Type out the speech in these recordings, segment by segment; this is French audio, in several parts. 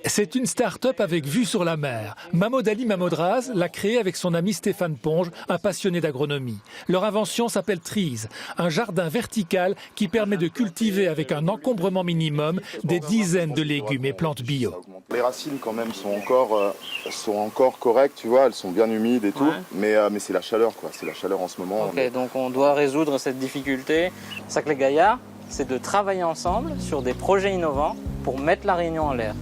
C'est une start-up avec vue sur la mer. Mahmoud Ali Mahmoudraz l'a créée avec son ami Stéphane Ponge, un passionné d'agronomie. Leur invention s'appelle Trees, un jardin vertical qui permet de cultiver avec un encombrement minimum des dizaines de légumes et plantes bio. Les racines quand même sont encore correctes, tu vois, elles sont bien humides et tout, mais c'est la chaleur quoi, c'est la chaleur en ce moment. Ok, donc on doit résoudre cette difficulté. Saclay Gaillard, c'est de travailler ensemble sur des projets innovants pour mettre la Réunion en l'air.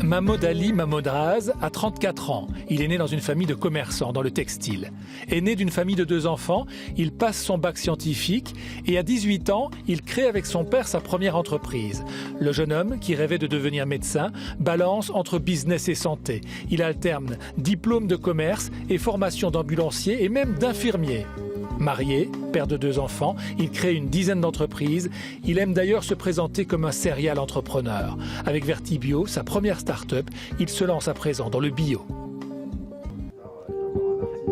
Mahmoud Ali Mahmoudraz a 34 ans. Il est né dans une famille de commerçants dans le textile. Né d'une famille de 2 enfants, il passe son bac scientifique et à 18 ans, il crée avec son père sa première entreprise. Le jeune homme, qui rêvait de devenir médecin, balance entre business et santé. Il alterne diplôme de commerce et formation d'ambulancier et même d'infirmier. Marié, père de 2 enfants, il crée une dizaine d'entreprises. Il aime d'ailleurs se présenter comme un serial entrepreneur. Avec Vertibio, sa première start-up, il se lance à présent dans le bio.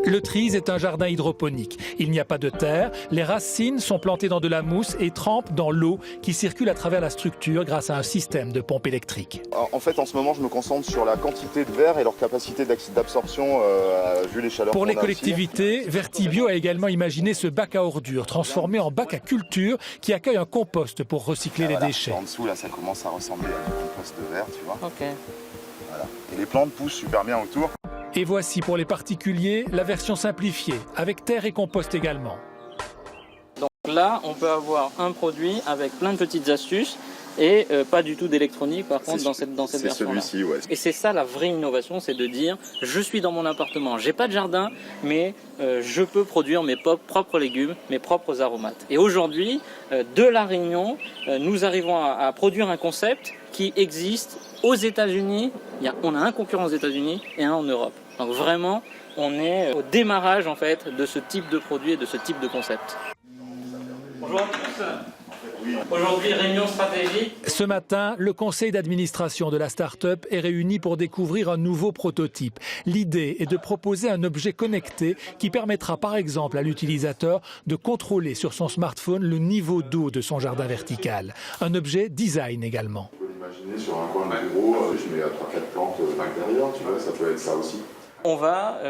Le Trees est un jardin hydroponique. Il n'y a pas de terre, les racines sont plantées dans de la mousse et trempent dans l'eau qui circule à travers la structure grâce à un système de pompe électrique. En fait, en ce moment, je me concentre sur la quantité de verre et leur capacité d'absorption vu les chaleurs. Pour les collectivités, Vertibio a également imaginé ce bac à ordures transformé en bac à culture qui accueille un compost pour recycler les déchets. En dessous, là, ça commence à ressembler à un compost de verre, tu vois. Ok. Voilà. Et les plantes poussent super bien autour. Et voici pour les particuliers la version simplifiée, avec terre et compost également. Donc là, on peut avoir un produit avec plein de petites astuces et pas du tout d'électronique par contre dans cette version-là. C'est celui-ci, ouais. Et c'est ça la vraie innovation, c'est de dire je suis dans mon appartement, j'ai pas de jardin, mais je peux produire mes propres légumes, mes propres aromates. Et aujourd'hui, de La Réunion, nous arrivons à produire un concept qui existe aux États-Unis. On a un concurrent aux États-Unis et un en Europe. Donc vraiment, on est au démarrage en fait de ce type de produit et de ce type de concept. Bonjour à tous. Aujourd'hui, réunion stratégique. Ce matin, le conseil d'administration de la start-up est réuni pour découvrir un nouveau prototype. L'idée est de proposer un objet connecté qui permettra par exemple à l'utilisateur de contrôler sur son smartphone le niveau d'eau de son jardin vertical. Un objet design également. On peut l'imaginer sur un coin de bureau, je mets 3-4 plantes à l'intérieur, tu vois, ça peut être ça aussi. On va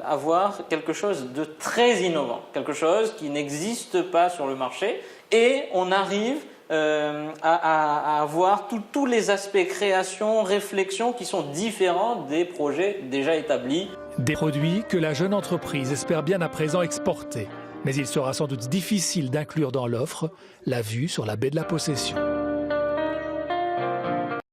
avoir quelque chose de très innovant, quelque chose qui n'existe pas sur le marché et on arrive à avoir tous les aspects création, réflexion qui sont différents des projets déjà établis. Des produits que la jeune entreprise espère bien à présent exporter. Mais il sera sans doute difficile d'inclure dans l'offre la vue sur la baie de la Possession.